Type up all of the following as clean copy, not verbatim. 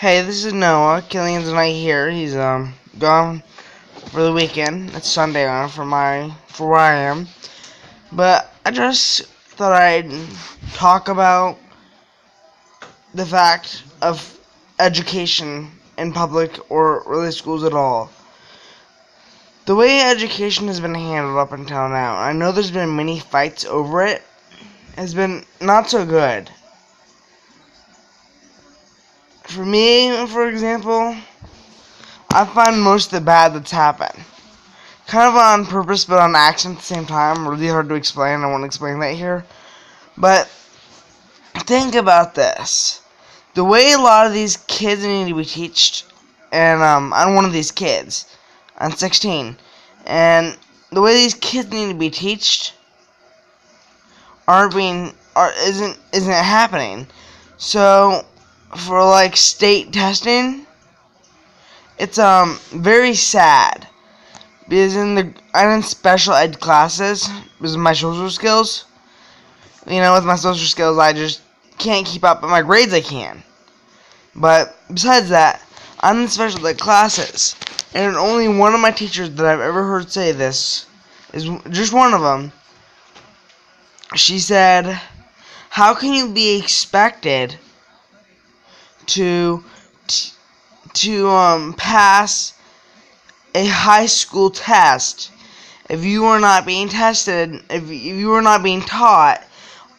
Hey, this is Noah. Killian's not here. He's gone for the weekend. It's Sunday on for where I am. But I just thought I'd talk about the fact of education in public or really schools at all. The way education has been handled up until now, I know there's been many fights over it, has been not so good. For me, for example, I find most of the bad that's happened kind of on purpose but on accident at the same time. Really hard to explain. I won't explain that here. But think about this. The way a lot of these kids need to be taught, and I'm one of these kids. I'm 16. And the way these kids need to be taught isn't happening. So for like state testing, it's very sad. Because I'm in special ed classes because of my social skills. With my social skills, I just can't keep up, but my grades I can. But besides that, I'm in special ed classes, and only one of my teachers that I've ever heard say this is just one of them. She said, "How can you be expected to pass a high school test if you are not being tested, if you are not being taught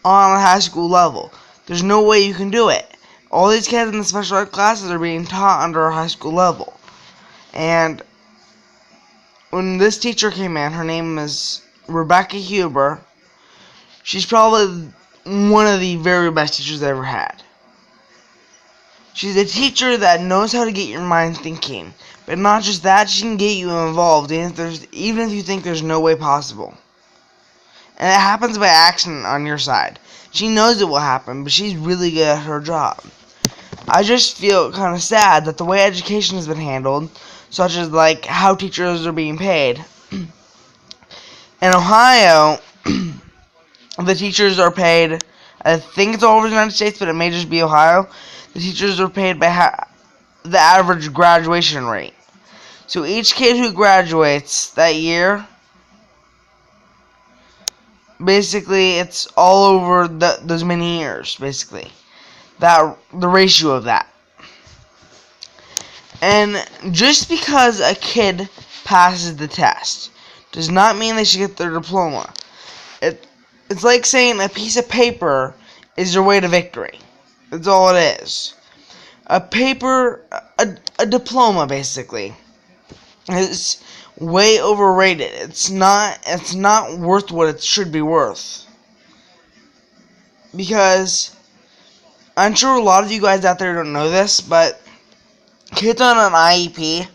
on a high school level? There's no way you can do it. All these kids in the special ed classes are being taught under a high school level." And when this teacher came in, her name is Rebecca Huber. She's probably one of the very best teachers I ever had. She's a teacher that knows how to get your mind thinking. But not just that, she can get you involved, even if you think there's no way possible. And it happens by accident on your side. She knows it will happen, but she's really good at her job. I just feel kind of sad that the way education has been handled, such as like how teachers are being paid. In Ohio, the teachers are paid, I think it's all over the United States, but it may just be Ohio. The teachers are paid by the average graduation rate. So each kid who graduates that year, basically it's all over those many years, basically. The ratio of that. And just because a kid passes the test does not mean they should get their diploma. It's like saying a piece of paper is your way to victory. That's all it is. A diploma, basically, is way overrated. It's not worth what it should be worth. Because I'm sure a lot of you guys out there don't know this, but kids on an IEP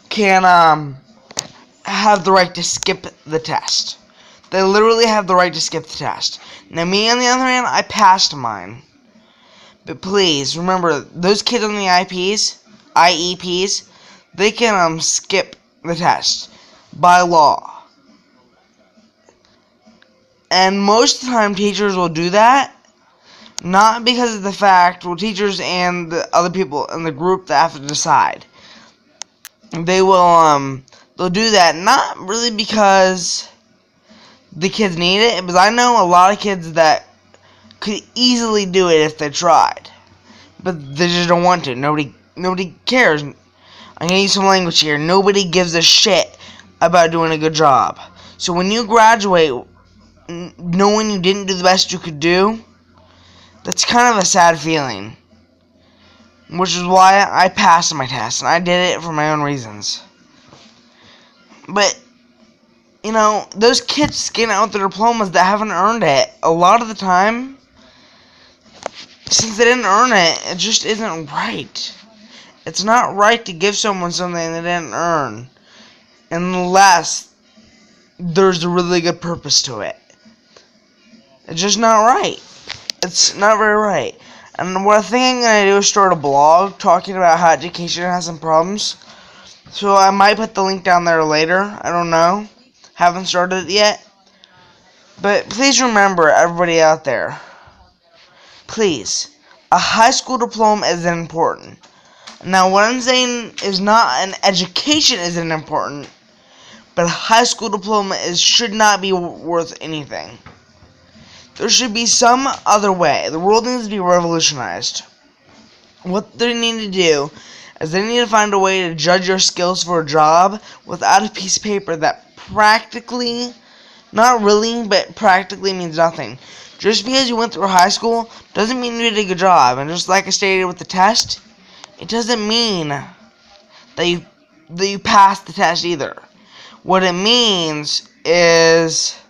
can have the right to skip the test. They literally have the right to skip the test. Now me, on the other hand, I passed mine. But please, remember, those kids on the IEPs, they can skip the test by law. And most of the time, teachers will do that, not because of the fact, teachers and the other people in the group that have to decide. They'll do that not really because the kids need it, because I know a lot of kids that could easily do it if they tried, but they just don't want to. Nobody cares. I'm gonna use some language here. Nobody gives a shit about doing a good job. So when you graduate knowing you didn't do the best you could do, that's kind of a sad feeling. Which is why I passed my test, and I did it for my own reasons. But those kids getting out with their diplomas that haven't earned it, a lot of the time, since they didn't earn it, it just isn't right. It's not right to give someone something they didn't earn, unless there's a really good purpose to it. It's just not right. It's not very right. And what I think I'm going to do is start a blog talking about how education has some problems. So I might put the link down there later. I don't know. Haven't started it yet. But please remember, everybody out there, please, A high school diploma isn't important. Now, what I'm saying is not an education isn't important, but a high school diploma should not be worth anything. There should be some other way. The world needs to be revolutionized. What they need to do is they need to find a way to judge your skills for a job without a piece of paper that practically, not really, but practically means nothing. Just because you went through high school doesn't mean you did a good job. And just like I stated with the test, it doesn't mean that you passed the test either. What it means is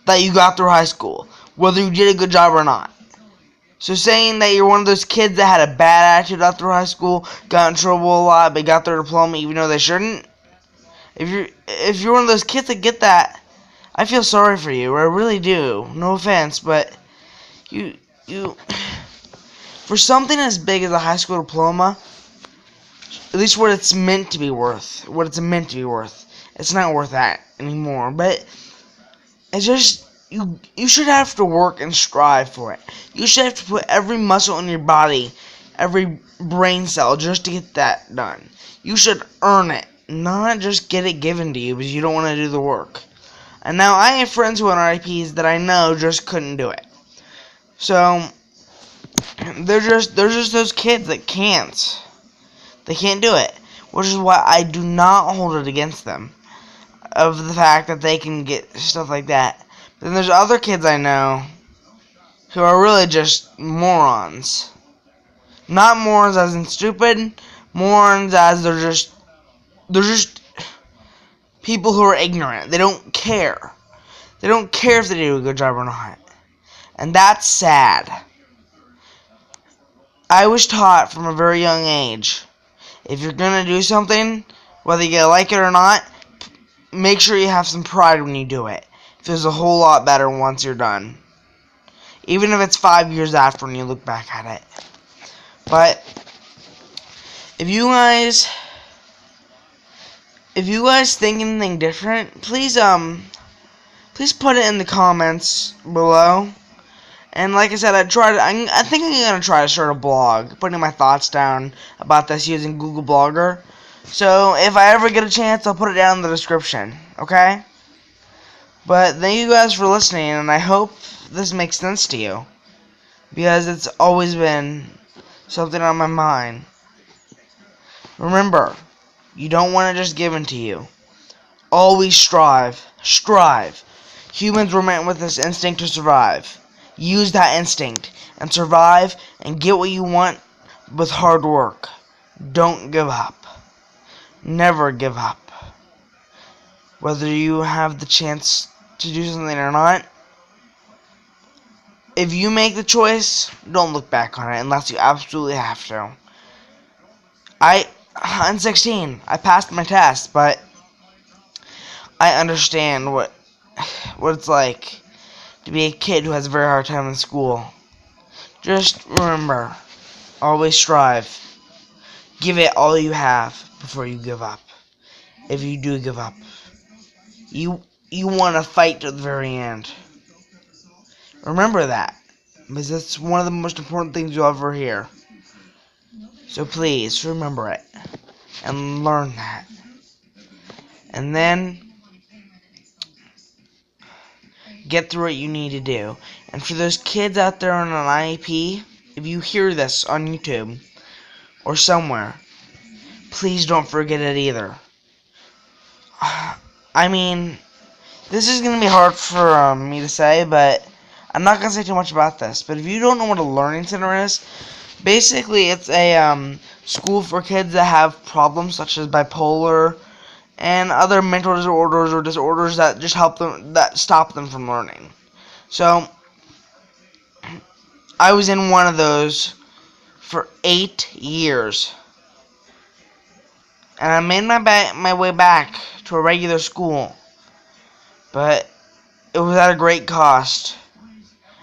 that you got through high school, whether you did a good job or not. So saying that you're one of those kids that had a bad attitude after high school, got in trouble a lot, but got their diploma even though they shouldn't, if you're one of those kids that get that, I feel sorry for you. I really do. No offense, but you for something as big as a high school diploma, at least what it's meant to be worth, it's not worth that anymore. But it's just you should have to work and strive for it. You should have to put every muscle in your body, every brain cell just to get that done. You should earn it, not just get it given to you because you don't want to do the work. And now I have friends who are RIPs that I know just couldn't do it. So they're just those kids that can't. They can't do it, which is why I do not hold it against them of the fact that they can get stuff like that. But then there's other kids I know who are really just morons. Not morons as in stupid, morons as they're just people who are ignorant. They don't care. They don't care if they do a good job or not. And that's sad. I was taught from a very young age, if you're going to do something, whether you like it or not, make sure you have some pride when you do it. It feels a whole lot better once you're done. Even if it's 5 years after when you look back at it. But if you guys think anything different, please put it in the comments below. And like I said, I think I'm gonna try to start a blog, putting my thoughts down about this using Google Blogger. So if I ever get a chance, I'll put it down in the description. Okay? But thank you guys for listening, and I hope this makes sense to you, because it's always been something on my mind. Remember, you don't want it just given to you. Always strive. Strive. Humans were meant with this instinct to survive. Use that instinct and survive and get what you want with hard work. Don't give up. Never give up. Whether you have the chance to do something or not, if you make the choice, don't look back on it unless you absolutely have to. I'm 16. I passed my test, but I understand what it's like to be a kid who has a very hard time in school. Just remember, always strive. Give it all you have before you give up. If you do give up, you want to fight to the very end. Remember that, because that's one of the most important things you'll ever hear. So please remember it and learn that. And then get through what you need to do. And for those kids out there on an IEP, if you hear this on YouTube or somewhere, please don't forget it either. I mean, this is going to be hard for me to say, but I'm not going to say too much about this. But if you don't know what a learning center is, basically it's a school for kids that have problems such as bipolar and other mental disorders or disorders that just that stop them from learning. So I was in one of those for 8 years, and I made my way back to a regular school, but it was at a great cost.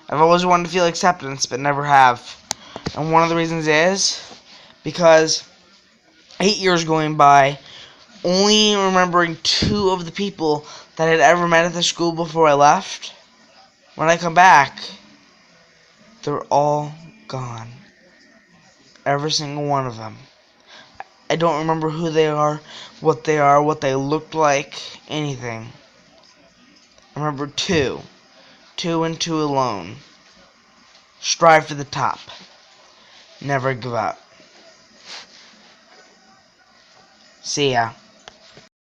I've always wanted to feel acceptance, but never have. And one of the reasons is because 8 years going by, only remembering 2 of the people that I'd ever met at the school before I left. When I come back, they're all gone. Every single one of them. I don't remember who they are, what they looked like, anything. I remember two. Two and two alone. Strive for the top. Never give up. See ya.